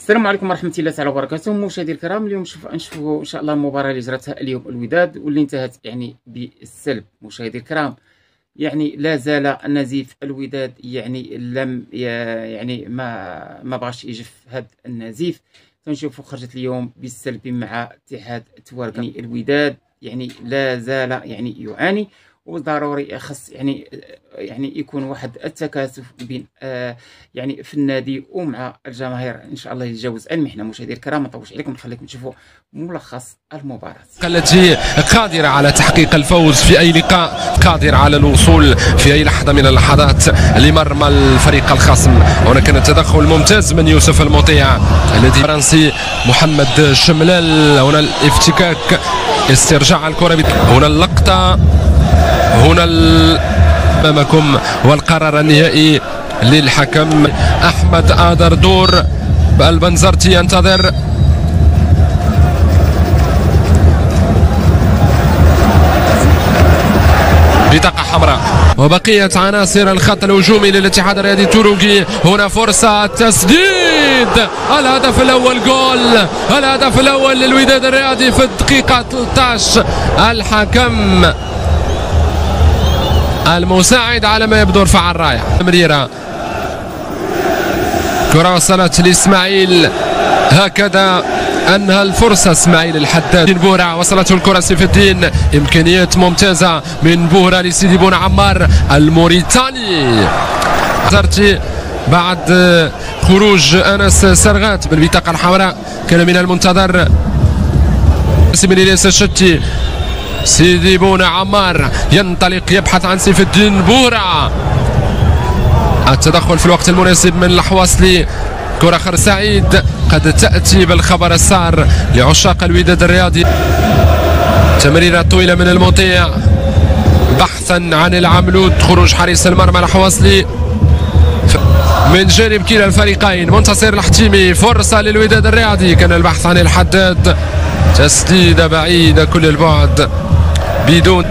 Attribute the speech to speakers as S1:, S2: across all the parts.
S1: السلام عليكم ورحمة الله تعالى وبركاته. مشاهدي الكرام، اليوم نشوفوا إن شاء الله المباراة اللي جرتها اليوم الوداد واللي انتهت بالسلب. مشاهدي الكرام، لا زال النزيف الوداد لم ما بغاش يجف هذا النزيف. تنشوفوا خرجت اليوم بالسلب مع اتحاد تورق. الوداد لا زال يعاني، وضروري خص يكون واحد التكاتف بين في النادي ومع الجماهير ان شاء الله يتجاوز المحنه. مشاهدينا الكرام، ما نطولش عليكم، نخليكم تشوفوا ملخص المباراه
S2: التي قادره على تحقيق الفوز في اي لقاء، قادره على الوصول في اي لحظه من اللحظات لمرمى الفريق الخصم. هنا كان تدخل ممتاز من يوسف المطيع الذي الفرنسي محمد شملال. هنا الافتكاك، استرجاع الكره، هنا اللقطه، هنا امامكم والقرار النهائي للحكم احمد آدر دور. البنزرتي ينتظر، بطاقة حمراء. وبقية عناصر الخط الهجومي للاتحاد الرياضي التونسي. هنا فرصة تسديد، الهدف الأول، جول الهدف الأول للوداد الرياضي في الدقيقة 13. الحكم المساعد على ما يبدو رفع الراية. مريرة، كرة وصلت لإسماعيل، هكذا انهى الفرصه اسماعيل الحداد. بورا وصلته الكره سيف الدين، امكانيات ممتازه من بورا لسيدي بون عمار الموريتاني. بعد خروج انس سرغات بالبطاقه الحمراء، كان من المنتظر من الياس الشتي. سيدي بون عمار ينطلق يبحث عن سيف الدين بورا، التدخل في الوقت المناسب من الحواصلي. كرة خر سعيد قد تأتي بالخبر السار لعشاق الوداد الرياضي. تمريرة طويلة من المطيع بحثا عن العملود، خروج حارس المرمى الحواصلي من جانب كلا الفريقين. منتصر الحتيمي، فرصة للوداد الرياضي، كان البحث عن الحداد، تسديدة بعيدة كل البعد بدون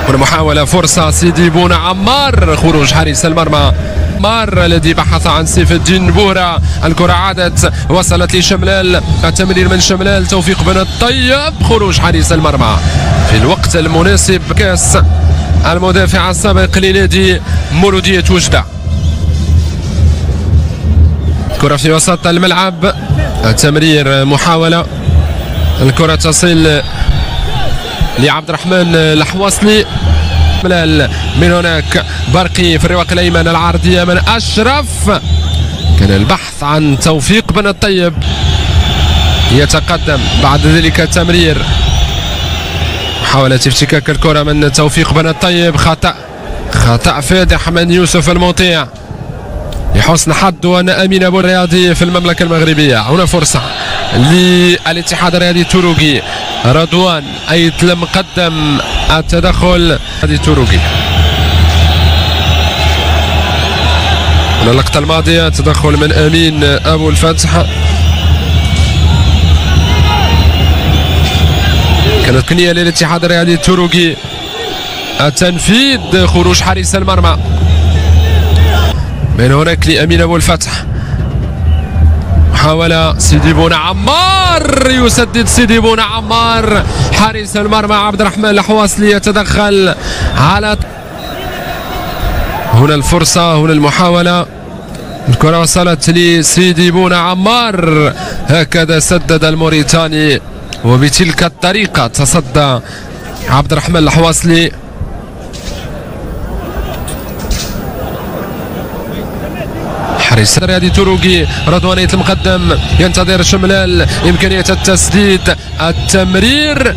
S2: محاولة. فرصة سيدي بون عمار، خروج حارس المرمى مار الذي بحث عن سيف الدين بورا. الكرة عادت، وصلت لشملال، التمرير من شملال، توفيق بن الطيب، خروج حارس المرمى في الوقت المناسب. كاس المدافع السابق لنادي مولودية وجدة. كرة في وسط الملعب، التمرير محاولة، الكرة تصل لعبد الرحمن الحواصلي. من هناك برقي في الرواق الايمن، العرضيه من اشرف، كان البحث عن توفيق بن الطيب، يتقدم بعد ذلك التمرير، محاولة افتكاك الكرة من توفيق بن الطيب، خطأ فادح من يوسف المطيع لحسن حظ وان امين ابو الرياضي في المملكة المغربية. هنا فرصة للاتحاد الرياضي التونسي، رضوان ايتلم قدم التدخل التونسي. اللقطة الماضية تدخل من امين ابو الفتح، كانت كنية للاتحاد الرياضي التونسي. التنفيذ، خروج حارس المرمى من هناك لامين ابو الفتح. محاولة سيدي بون عمار، يسدد سيدي بون عمار، حارس المرمى عبد الرحمن الحواصلي يتدخل على هنا الفرصة، هنا المحاولة، الكرة وصلت لسيدي بون عمار، هكذا سدد الموريتاني، وبتلك الطريقة تصدى عبد الرحمن الحواصلي. حارس الرياضي التونسي رضوان يتم مقدم، ينتظر شملال، إمكانية التسديد، التمرير،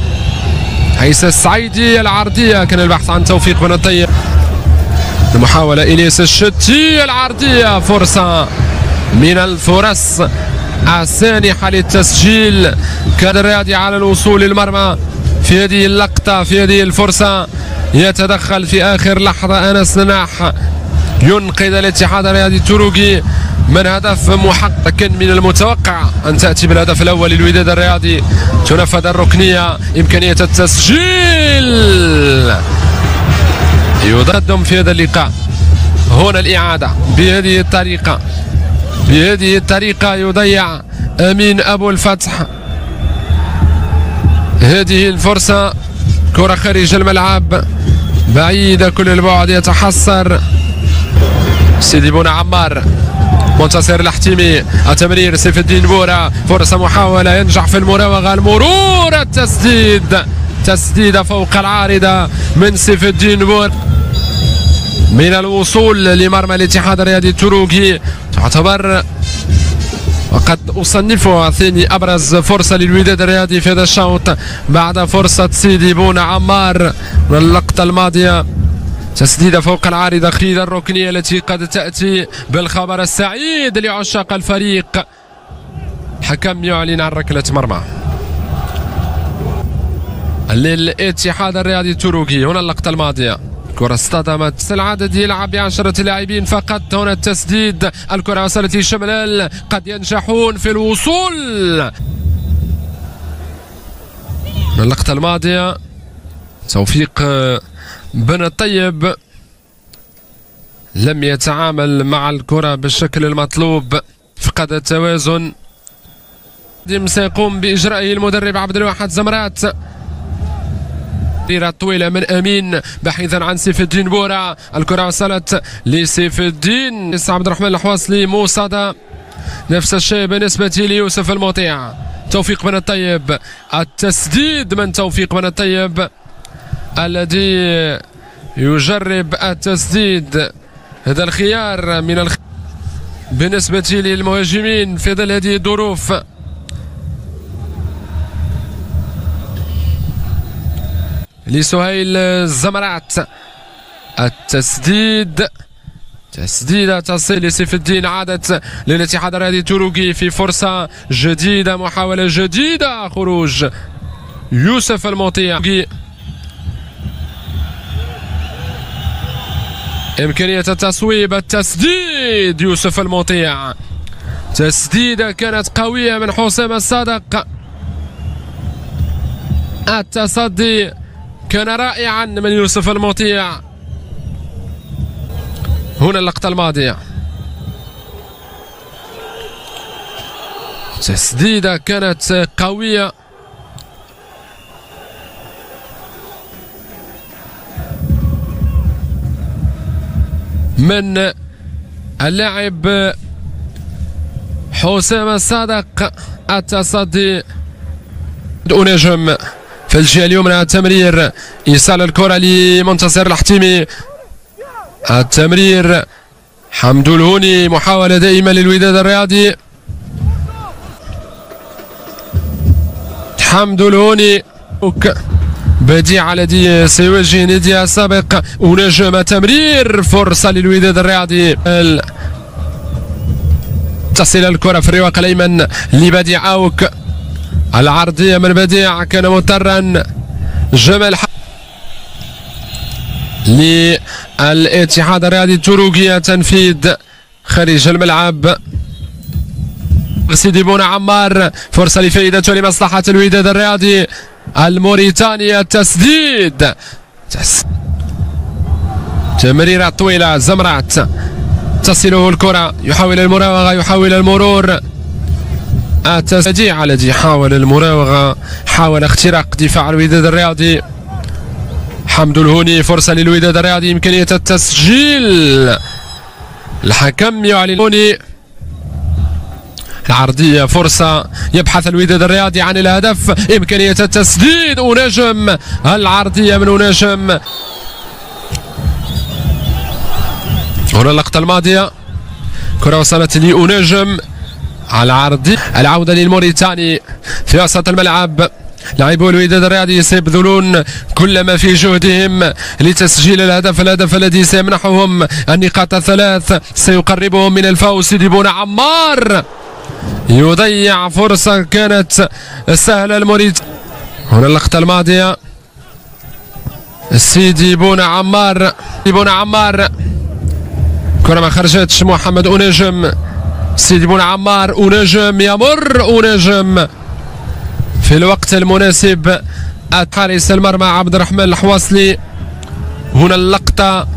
S2: عيسى السعيدي، العرضية، كان البحث عن توفيق بن الطيب. المحاولة إلياس الشتي، العرضية، فرصة من الفرص السانحة للتسجيل. كان الرياضي على الوصول للمرمى في هذه اللقطة، في هذه الفرصة، يتدخل في آخر لحظة أنس نناح، ينقذ الاتحاد الرياضي التونسي من هدف محقق. كان من المتوقع أن تأتي بالهدف الأول للوداد الرياضي، تنفذ الركنية، إمكانية التسجيل، يقدم في هذا اللقاء. هنا الإعادة بهذه الطريقة يضيع أمين أبو الفتح هذه الفرصة. كرة خارج الملعب بعيدة كل البعد، يتحسر سيدي بونا عمار. منتصر الحتيمي، التمرير سيف الدين بورا، فرصة محاولة ينجح في المراوغة، المرور، تسديدة فوق العارضة من سيف الدين بورا من الوصول لمرمى الاتحاد الرياضي التروكي. تعتبر وقد أصنفها ثاني أبرز فرصة للوداد الرياضي في هذا الشوط بعد فرصة سيدي بونا عمار من اللقطة الماضية. تسديدة فوق العارضة خير الركنية التي قد تأتي بالخبر السعيد لعشاق الفريق. حكم يعلن عن ركلة مرمى للاتحاد الرياضي التروكي. هنا اللقطة الماضية، كرة اصطدمت، العدد يلعب ب10 لاعبين فقط. هنا التسديد، الكرة وصلت لشملال، قد ينجحون في الوصول. اللقطة الماضية توفيق بن الطيب لم يتعامل مع الكرة بالشكل المطلوب، فقد التوازن. سيقوم بإجرائه المدرب عبد الواحد زمرات. طويلة من أمين بحثا عن سيف الدين بورا، الكرة وصلت لسيف الدين عبد الرحمن الحواصلي. موصدة نفس الشيء بالنسبة ليوسف المطيع. توفيق بن الطيب، التسديد من توفيق بن الطيب الذي يجرب التسديد. هذا الخيار من بالنسبة للمهاجمين في ظل هذه الظروف. لسهيل الزمرات، التسديد، تسديدة تصل لسيف الدين، عادت للاتحاد الرياضي التروكي في فرصة جديدة، محاولة جديدة، خروج يوسف المطيع. إمكانية التصويب، التسديد، يوسف المطيع. تسديدة كانت قوية من حسام الصادق. التصدي كان رائعا من يوسف المطيع. هنا اللقطة الماضية، تسديدة كانت قوية من اللاعب حسام الصادق. التصدي نجم في الجهة اليمنى، التمرير، إيصال الكرة لمنتصر الحتيمي، التمرير حمد الهوني، محاولة دائمة للوداد الرياضي. حمد الهوني بديع الذي سيواجه نادي السابق ونجم، تمرير، فرصة للوداد الرياضي. تصل الكرة في الرواق الأيمن لبديع أوك، العرضية من بديع، كان مضطرا جمال للاتحاد الرياضي التروكي. تنفيذ خارج الملعب، سيدي بونا عمار، فرصة لفائدته لمصلحة الوداد الرياضي الموريتاني. التسديد، تمريرة طويلة، زمرات تصله الكرة، يحاول المراوغة، يحاول المرور. التسديع الذي حاول المراوغة، حاول اختراق دفاع الوداد الرياضي. حمد الهوني، فرصة للوداد الرياضي، إمكانية التسجيل. الحكم يعلن العرضية، فرصة يبحث الوداد الرياضي عن الهدف، إمكانية التسديد، ونجم، العرضية من ونجم. هنا اللقطة الماضية، كرة وصلت لأونجم على العرض، العودة للموريتاني في وسط الملعب. لاعبو الوداد الرياضي سيبذلون كل ما في جهدهم لتسجيل الهدف الذي سيمنحهم النقاط الثلاث، سيقربهم من الفوز. سيدي بونا عمار يضيع فرصة كانت سهلة الموريتاني. هنا اللقطة الماضية، سيدي بونا عمار، كرة ما خرجتش، محمد أونجم، سيدي بونا عمار، أونجم يمر، أونجم في الوقت المناسب. حارس المرمى عبد الرحمن الحواصلي هنا اللقطة،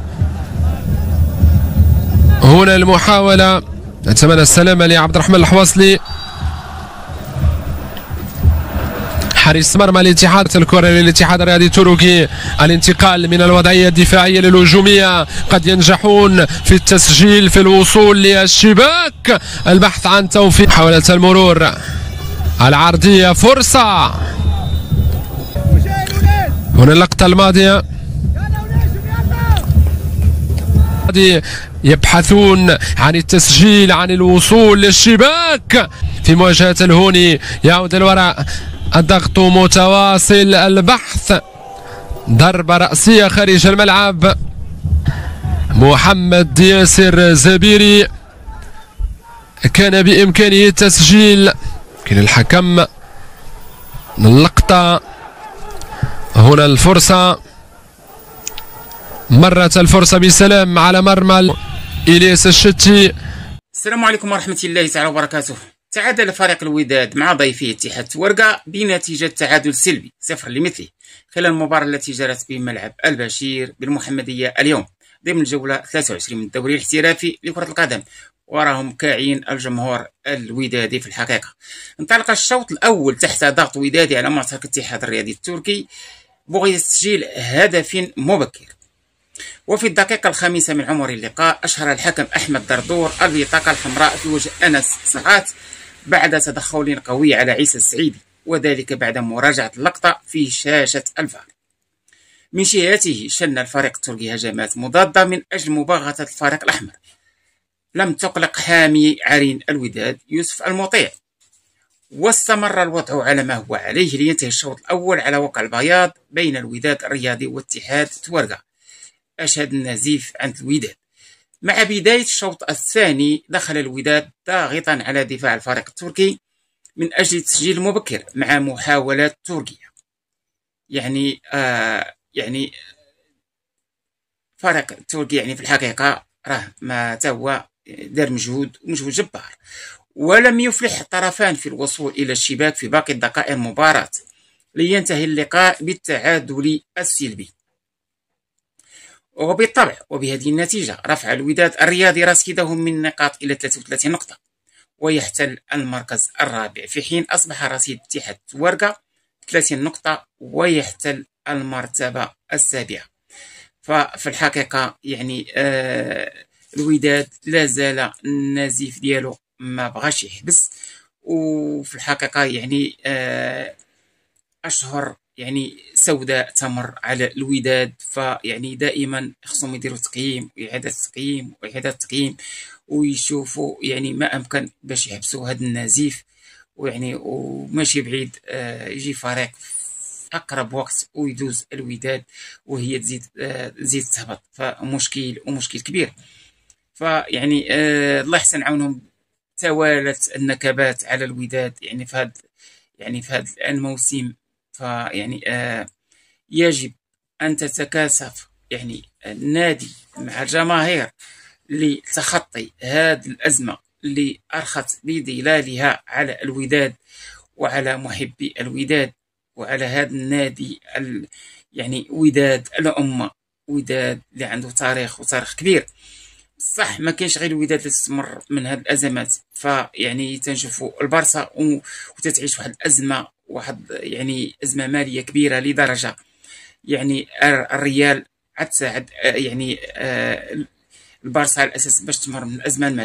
S2: هنا المحاولة. نتمنى السلامة لعبد الرحمن الحواصلي حارس مرمى الاتحاد. الكرة للاتحاد الرياضي التركي، الانتقال من الوضعية الدفاعية للهجومية، قد ينجحون في التسجيل في الوصول للشباك. البحث عن توفيق، محاولة المرور العرضية، فرصة. هنا اللقطة الماضية يبحثون عن التسجيل، عن الوصول للشباك في مواجهة الهوني. يعود الوراء، الضغط متواصل، البحث، ضربة رأسية خارج الملعب. محمد ياسر زبيري كان بإمكانه التسجيل، لكن الحكم. اللقطة هنا الفرصة، مرت الفرصة بسلام على مرمى إلياس الشتي.
S1: السلام عليكم ورحمة الله تعالى وبركاته. تعادل فريق الوداد مع ضيفه اتحاد تورقة بنتيجة تعادل سلبي 0 لمثله خلال المباراة التي جرت بملعب البشير بالمحمدية اليوم ضمن الجولة 23 من الدوري الاحترافي لكرة القدم، وراهم كاعين الجمهور الودادي. في الحقيقة انطلق الشوط الأول تحت ضغط ودادي على معسكر الاتحاد الرياضي التركي بغية تسجيل هدف مبكر، وفي الدقيقة الخامسة من عمر اللقاء أشهر الحكم أحمد دردور البطاقة الحمراء في وجه أنس سعات بعد تدخل قوي على عيسى السعيدي، وذلك بعد مراجعة اللقطة في شاشة الفار. من جهته شن الفريق التركي هجمات مضادة من أجل مباغتة الفريق الأحمر، لم تقلق حامي عرين الوداد يوسف المطيع، واستمر الوضع على ما هو عليه لينتهي الشوط الأول على وقع البياض بين الوداد الرياضي واتحاد تورقة. أشهد النزيف عند الوداد. مع بداية الشوط الثاني دخل الوداد ضاغطا على دفاع الفريق التركي من أجل التسجيل المبكر مع محاولات تركية. يعني فريق التركي في الحقيقة راه ما تهو دار مجهود جبار، ولم يفلح الطرفان في الوصول إلى الشباك في باقي دقائق المباراة لينتهي اللقاء بالتعادل السلبي. وبالطبع وبهذه النتيجة رفع الوداد الرياضي رصيدهم من نقاط إلى 33 نقطة ويحتل المركز الرابع، في حين أصبح رصيد اتحاد تورقة 30 نقطة ويحتل المرتبة السابعة. ففي الحقيقة الوداد لا زال النزيف ديالو ما بغاش يحبس، وفي الحقيقة أشهر سوداء تمر على الوداد. دائما خصهم يديروا تقييم وإعادة تقييم ويشوفوا ما أمكن باش يحبسوا هذا النزيف، وماشي بعيد يجي فريق في أقرب وقت ويدوز الوداد وهي تزيد تهبط. فمشكل كبير. الله يحسن عونهم. توالت النكبات على الوداد في هذا الموسم. يجب أن تتكاتف النادي مع الجماهير لتخطي هذه الأزمة اللي أرخت بظلالها على الوداد وعلى محبي الوداد وعلى هذا النادي وداد الأمة، وداد اللي عنده تاريخ كبير. صح ما كاينش غير الوداد اللي تستمر من هذه الأزمات، تنشوفوا البارسا وتتعيش واحد الأزمة، أزمة مالية كبيرة لدرجة الريال عاد تساعد البارسا على الأساس باش تمر من الأزمة المالية.